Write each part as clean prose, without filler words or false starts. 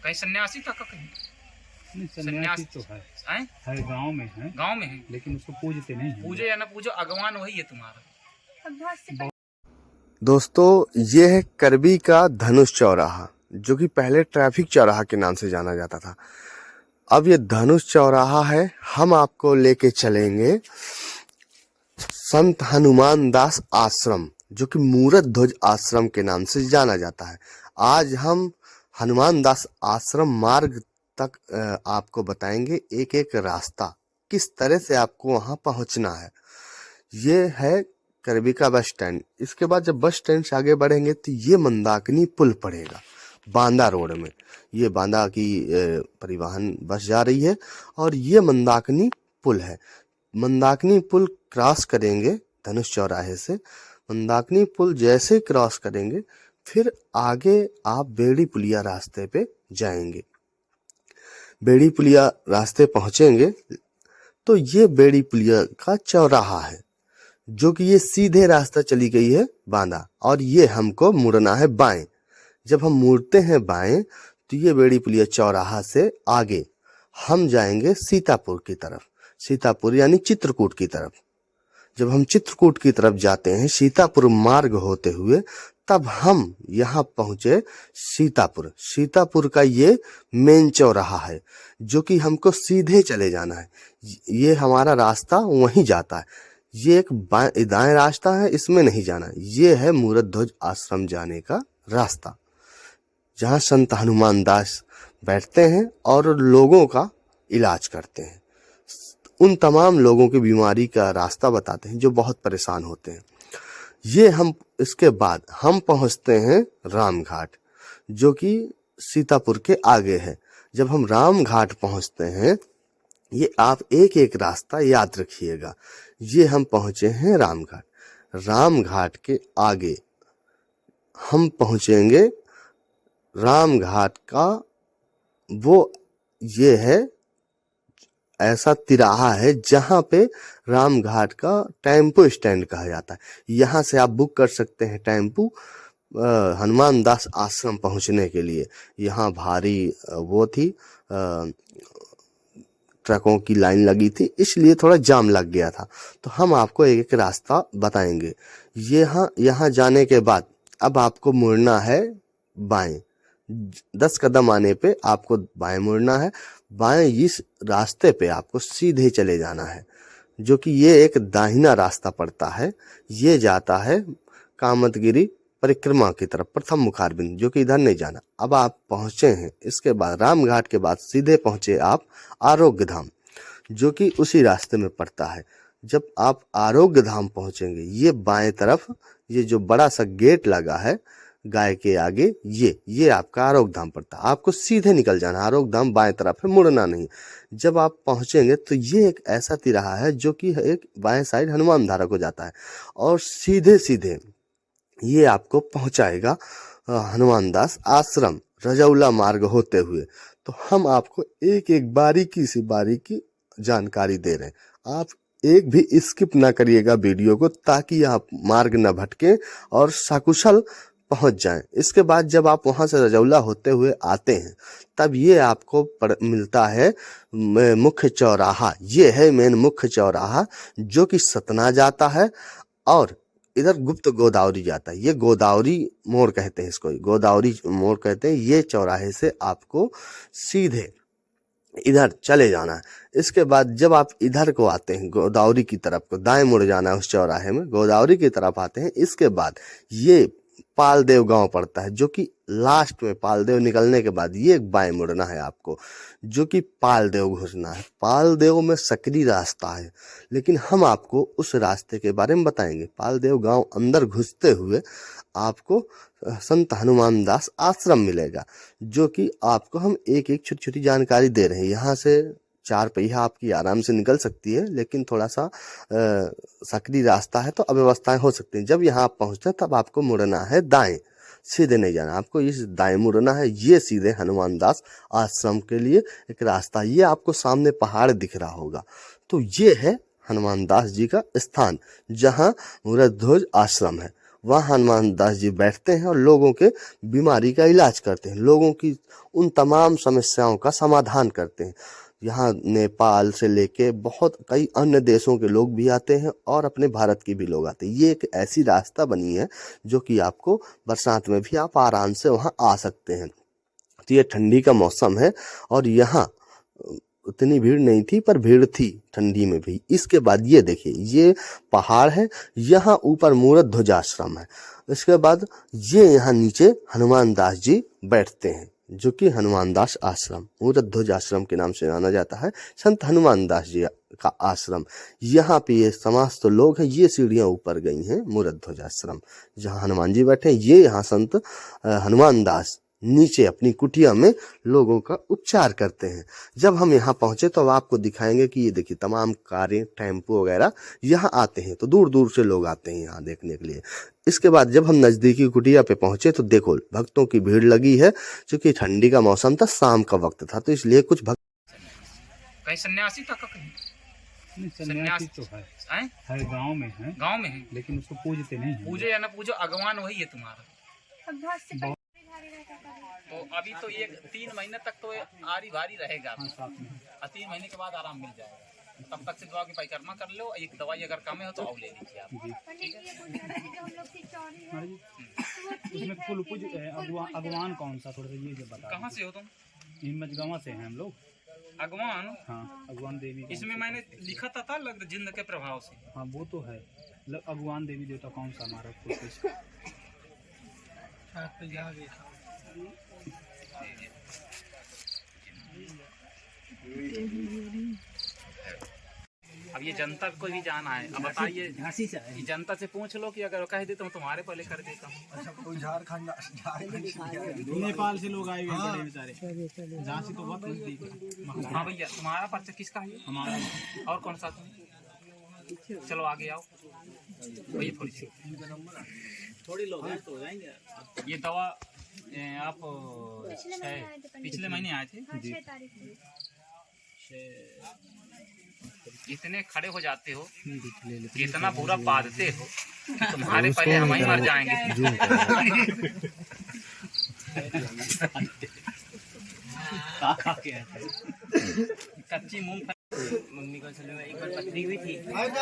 कहीं सन्यासी था का कहीं? नहीं, सन्यासी तो है गांव में है। गांव में है, लेकिन उसको पूजते नहीं है। पूजे या ना पूजो, अगवान वही है तुम्हारा। दोस्तों, ये है करबी का धनुष चौराहा, जो कि पहले ट्रैफिक चौराहा के नाम से जाना जाता था। अब ये धनुष चौराहा है। हम आपको लेके चलेंगे संत हनुमान दास आश्रम, जो कि मूरत ध्वज आश्रम के नाम से जाना जाता है। आज हम हनुमान दास आश्रम मार्ग तक आपको बताएंगे एक एक रास्ता, किस तरह से आपको वहां पहुंचना है। ये है करबी का बस स्टैंड। इसके बाद जब बस स्टैंड से आगे बढ़ेंगे तो ये मंदाकिनी पुल पड़ेगा बांदा रोड में। ये बांदा की परिवहन बस जा रही है और ये मंदाकिनी पुल है। मंदाकिनी पुल क्रॉस करेंगे धनुष चौराहे से। मंदाकिनी पुल जैसे क्रॉस करेंगे फिर आगे आप बेड़ी पुलिया रास्ते पे जाएंगे। बेड़ी पुलिया रास्ते पहुंचेंगे तो ये बेड़ी पुलिया का चौराहा है, जो कि ये सीधे रास्ता चली गई है बांदा, और ये हमको मुड़ना है बाएं। जब हम मुड़ते हैं बाएं तो ये बेड़ी पुलिया चौराहा से आगे हम जाएंगे सीतापुर की तरफ, सीतापुर यानी चित्रकूट की तरफ। जब हम चित्रकूट की तरफ जाते हैं सीतापुर मार्ग होते हुए, तब हम यहाँ पहुंचे सीतापुर। सीतापुर का ये मेन चौराहा है, जो कि हमको सीधे चले जाना है। ये हमारा रास्ता वहीं जाता है। ये एक दाएं रास्ता है, इसमें नहीं जाना। ये है मूरत ध्वज आश्रम जाने का रास्ता, जहाँ संत हनुमान दास बैठते हैं और लोगों का इलाज करते हैं। उन तमाम लोगों की बीमारी का रास्ता बताते हैं जो बहुत परेशान होते हैं। ये हम इसके बाद हम पहुंचते हैं रामघाट, जो कि सीतापुर के आगे है। जब हम रामघाट पहुंचते हैं, ये आप एक एक रास्ता याद रखिएगा। ये हम पहुंचे हैं रामघाट। रामघाट के आगे हम पहुंचेंगे रामघाट का वो ये है ऐसा तिराहा है जहां पे रामघाट का टेम्पो स्टैंड कहा जाता है। यहाँ से आप बुक कर सकते हैं टेम्पो हनुमान दास आश्रम पहुंचने के लिए। यहाँ भारी वो थी, ट्रकों की लाइन लगी थी, इसलिए थोड़ा जाम लग गया था। तो हम आपको एक एक रास्ता बताएंगे। यहाँ जाने के बाद अब आपको मुड़ना है बाएं। 10 कदम आने पे आपको बाएं मुड़ना है। बाएं इस रास्ते पे आपको सीधे चले जाना है, जो कि ये एक दाहिना रास्ता पड़ता है। ये जाता है कामतगिरी परिक्रमा की तरफ, प्रथम मुखारबिंद, जो कि इधर नहीं जाना। अब आप पहुंचे हैं, इसके बाद रामघाट के बाद सीधे पहुंचे आप आरोग्य धाम, जो कि उसी रास्ते में पड़ता है। जब आप आरोग्य धाम पहुंचेंगे, ये बाएं तरफ ये जो बड़ा सा गेट लगा है गाय के आगे, ये आपका आरोग्य धाम पड़ता है। आपको सीधे निकल जाना, आरोग्य धाम बाएं तरफ है, मुड़ना नहीं। जब आप पहुंचेंगे तो ये एक ऐसा तिराहा है जो कि एक बाएं साइड हनुमान धारा को जाता है, और सीधे सीधे ये आपको पहुंचाएगा हनुमान दास आश्रम रजौला मार्ग होते हुए। तो हम आपको एक एक बारीकी जानकारी दे रहे हैं। आप एक भी स्किप ना करिएगा वीडियो को, ताकि आप मार्ग न भटके और सकुशल पहुंच जाएं। इसके बाद जब आप वहां से रजौला होते हुए आते हैं, तब ये आपको मिलता है मुख्य चौराहा। ये है मेन मुख्य चौराहा, जो कि सतना जाता है और इधर गुप्त गोदावरी जाता है। ये गोदावरी मोड़ कहते हैं, इसको गोदावरी मोड़ कहते हैं। ये चौराहे से आपको सीधे इधर चले जाना है। इसके बाद जब आप इधर को आते हैं, गोदावरी की तरफ को दाएं मुड़ जाना है। उस चौराहे में गोदावरी की तरफ आते हैं। इसके बाद ये पालदेव गांव पड़ता है, जो कि लास्ट में पालदेव निकलने के बाद ये एक बाएं मुड़ना है आपको, जो कि पालदेव घुसना है। पालदेव में सकरी रास्ता है, लेकिन हम आपको उस रास्ते के बारे में बताएंगे। पालदेव गांव अंदर घुसते हुए आपको संत हनुमान दास आश्रम मिलेगा, जो कि आपको हम एक एक छोटी छोटी जानकारी दे रहे हैं। यहाँ से 4 पहिया आपकी आराम से निकल सकती है, लेकिन थोड़ा सा सकरी रास्ता है तो अव्यवस्थाएं हो सकती हैं। जब यहाँ आप पहुँचते हैं तब आपको मुड़ना है दाएं, सीधे नहीं जाना, आपको इस दाएं मुड़ना है। ये सीधे हनुमान दास आश्रम के लिए एक रास्ता। ये आपको सामने पहाड़ दिख रहा होगा, तो ये है हनुमान दास जी का स्थान, जहाँ मूरत ध्वज आश्रम है। वहाँ हनुमान दास जी बैठते हैं और लोगों के बीमारी का इलाज करते हैं, लोगों की उन तमाम समस्याओं का समाधान करते हैं। यहाँ नेपाल से लेके बहुत कई अन्य देशों के लोग भी आते हैं और अपने भारत के भी लोग आते हैं। ये एक ऐसी रास्ता बनी है जो कि आपको बरसात में भी आप आराम से वहाँ आ सकते हैं। तो ये ठंडी का मौसम है और यहाँ उतनी भीड़ नहीं थी, पर भीड़ थी ठंडी में भी। इसके बाद ये देखिए, ये पहाड़ है, यहाँ ऊपर मूर्त ध्वजाश्रम है। इसके बाद ये यहाँ नीचे हनुमान दास जी बैठते हैं, जो कि हनुमान दास आश्रम, मूर्त ध्वज आश्रम के नाम से जाना जाता है, संत हनुमान दास जी का आश्रम। यहाँ पे ये समस्त लोग हैं। ये सीढ़ियाँ ऊपर गई हैं मूर्त ध्वज आश्रम, जहाँ हनुमान जी बैठे हैं। ये यहाँ संत हनुमान दास नीचे अपनी कुटिया में लोगों का उपचार करते हैं। जब हम यहाँ पहुंचे तो अब आपको दिखाएंगे कि ये देखिए तमाम कारें, टेम्पो वगैरह यहाँ आते हैं, तो दूर दूर से लोग आते हैं यहाँ देखने के लिए। इसके बाद जब हम नज़दीकी कुटिया पे पहुंचे तो देखो भक्तों की भीड़ लगी है, क्योंकि ठंडी का मौसम था, शाम का वक्त था, तो इसलिए कुछ भक्त कहीं सन्यासी था कहीं नहीं, सन्यासी तो है गांव में है, गांव में है, लेकिन उसको पूजते नहीं हैं। पूजे या ना पूजो, अगवान वही है तुम्हारा। तो अभी तो ये 3 महीने तक तो ये आरी भारी रहेगा, हाँ, साथ में। और 3 महीने के बाद आराम मिल जाएगा। तब तक से दुआ की परिक्रमा कर लो, एक दवाई अगर कम है तो और ले लीजिए आप। इसमें कुल पूज अगवान कौन सा, थोड़ा सा ये जो बता। कहाँ से हो तुम? हिम्मतगांव से हैं हम लोग। अगवान? हाँ, अगवान देवी। इसमें मैंने लिखा था लग जिंद के प्रभाव से। हाँ वो तो है। अगवान देवी देवता कौन सा हमारा कुछ? अब ये जनता को भी जाना है। अब बताइए, झांसी से है। जनता से पूछ लो कि अगर कह देता हूँ तुम्हारे पहले कर देता हूँ। अच्छा, कोई झारखंड नेपाल से लोग आए हुए हैं बड़े बेचारे। झांसी तो बहुत नजदीक है। हाँ भैया, तुम्हारा पर्चा किसका है? हमारा। और कौन सा? चलो आगे आओ भैया, थोड़ी लोग हैं तो हो जाएंगे। ये दवा आप पिछले महीने आए थे जी। इतने खड़े हो जाते हो, इतना बुरा बांधते हो, तुम्हारे पहले हम ही मर जाएंगे। कच्ची मूंगफली मम्मी को एक बार पथरी हुई थी,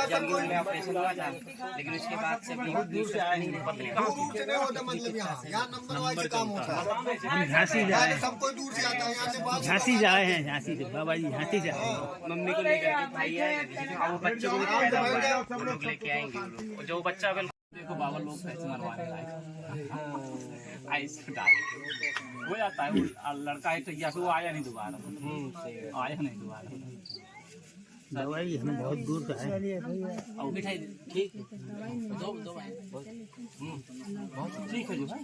जब में ऑपरेशन हुआ था, लेकिन उसके बाद से बहुत दूर से आए हैं। पथरी कहाँ हम झांसी जा रहे हैं, झांसी जा रहे हैं, झांसी से बाबा जी झांसी जा रहे हैं। मम्मी को लेकर भाई है, वो बच्चों को भी पैदा हुआ है, वो लोग लेके आएंगे। वो जो बच्चा देखो बाबा लोग पैसे मरवाने लाए, ऐसे डाल हो जाता है। वो लड़का है तो या वो आया नहीं दोबारा, आया नहीं दोबारा। दवाई हमें बहुत दूर का है। और मिठाई ठीक है, दो बहुत ठीक है जो है।